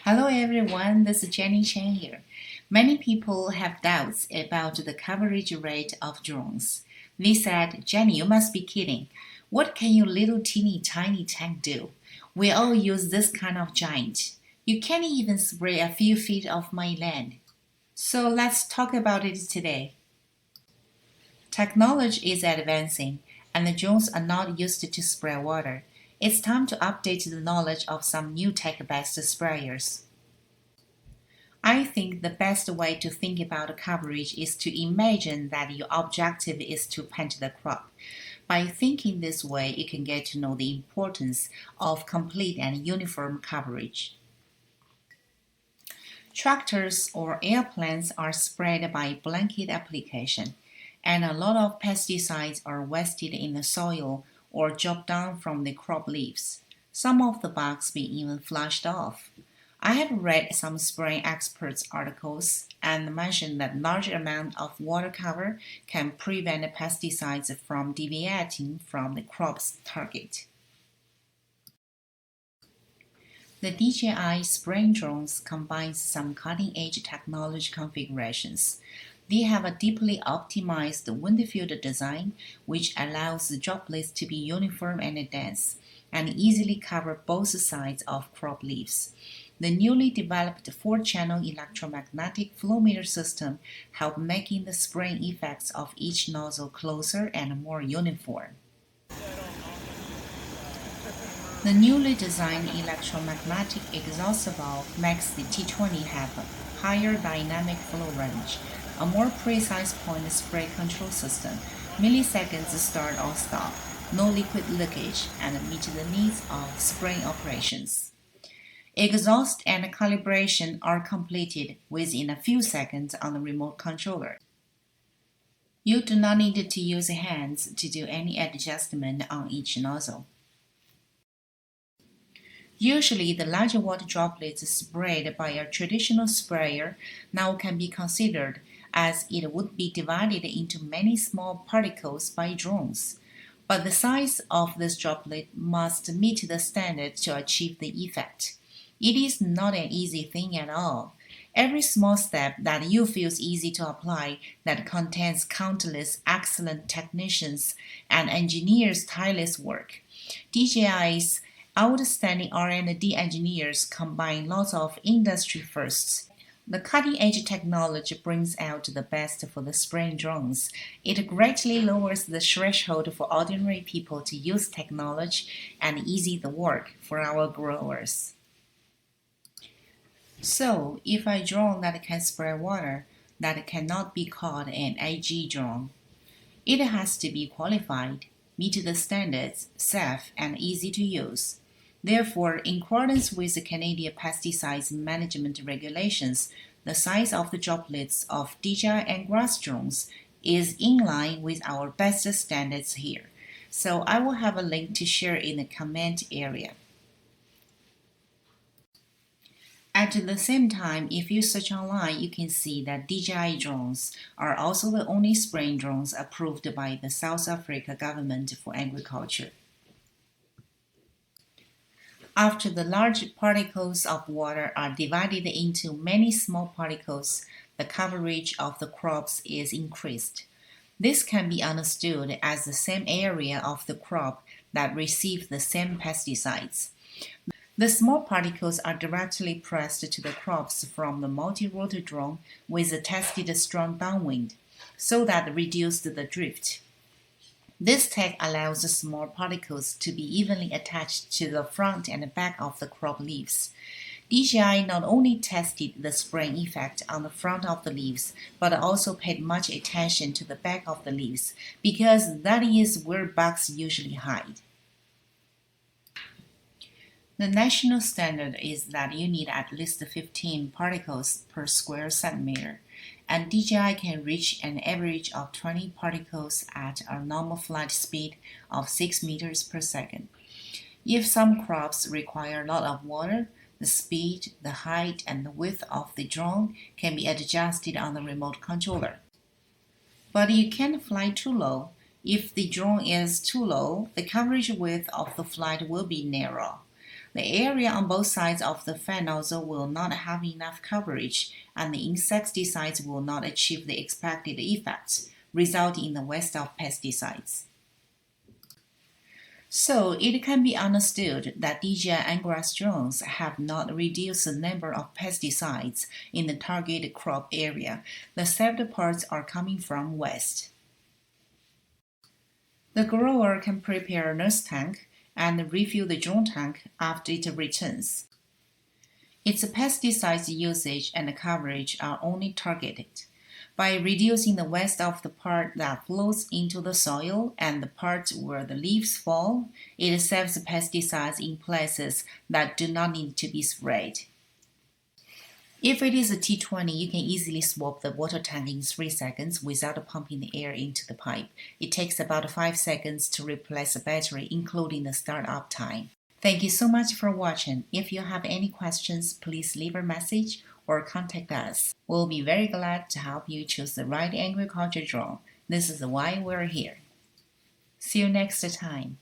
Hello everyone, this is Jenny Chen here. Many people have doubts about the coverage rate of drones. They said, Jenny, you must be kidding. What can your little teeny tiny tank do? We all use this kind of giant. You can't even spray a few feet of my land. So let's talk about it today. Technology is advancing, and the drones are not used to spray water. It's time to update the knowledge of some new tech-based sprayers. I think the best way to think about coverage is to imagine that your objective is to plant the crop. By thinking this way, you can get to know the importance of complete and uniform coverage. Tractors or airplanes are sprayed by blanket application, and a lot of pesticides are wasted in the soil or dropped down from the crop leaves. Some of the bugs being even flushed off. I have read some spraying experts' articles and mentioned that large amount of water cover can prevent pesticides from deviating from the crop's target. The DJI spraying drones combines some cutting-edge technology configurations. They have a deeply optimized wind field design, which allows the droplets to be uniform and dense, and easily cover both sides of crop leaves. The newly developed 4-channel electromagnetic flow meter system helps making the spraying effects of each nozzle closer and more uniform. The newly designed electromagnetic exhaust valve makes the T20 have a higher dynamic flow range, a more precise point spray control system, milliseconds start or stop, no liquid leakage, and meet the needs of spraying operations. Exhaust and calibration are completed within a few seconds on the remote controller. You do not need to use hands to do any adjustment on each nozzle. Usually, the larger water droplets sprayed by a traditional sprayer now can be considered as it would be divided into many small particles by drones. But the size of this droplet must meet the standard to achieve the effect. It is not an easy thing at all. Every small step that you feel easy to apply that contains countless excellent technicians and engineers' tireless work. DJI's outstanding R&D engineers combine lots of industry firsts. The cutting-edge technology brings out the best for the spraying drones. It greatly lowers the threshold for ordinary people to use technology and eases the work for our growers. So, if a drone that can spray water, that cannot be called an AG drone. It has to be qualified, meet the standards, safe, and easy to use. Therefore, in accordance with the Canadian Pesticide Management Regulations, the size of the droplets of DJI Agras drones is in line with our best standards here. So I will have a link to share in the comment area. At the same time, if you search online, you can see that DJI drones are also the only spraying drones approved by the South Africa government for agriculture. After the large particles of water are divided into many small particles, the coverage of the crops is increased. This can be understood as the same area of the crop that receives the same pesticides. The small particles are directly pressed to the crops from the multi-rotor drone with a tested strong downwind, so that reduces the drift. This tech allows the small particles to be evenly attached to the front and back of the crop leaves. DJI not only tested the spraying effect on the front of the leaves, but also paid much attention to the back of the leaves, because that is where bugs usually hide. The national standard is that you need at least 15 particles per square centimeter, and DJI can reach an average of 20 particles at a normal flight speed of 6 meters per second. If some crops require a lot of water, the speed, the height, and the width of the drone can be adjusted on the remote controller. But you can't fly too low. If the drone is too low, the coverage width of the flight will be narrow. The area on both sides of the fan nozzle will not have enough coverage, and the insecticides will not achieve the expected effects, resulting in the waste of pesticides. So it can be understood that DJI Agras drones have not reduced the number of pesticides in the target crop area. The saved parts are coming from waste. The grower can prepare a nurse tank and refill the drone tank after it returns. Its pesticide usage and coverage are only targeted. By reducing the waste of the part that flows into the soil and the part where the leaves fall, it saves the pesticides in places that do not need to be sprayed. If it is a T20, you can easily swap the water tank in 3 seconds without pumping the air into the pipe. It takes about 5 seconds to replace the battery, including the startup time. Thank you so much for watching. If you have any questions, please leave a message or contact us. We'll be very glad to help you choose the right agriculture drone. This is why we're here. See you next time.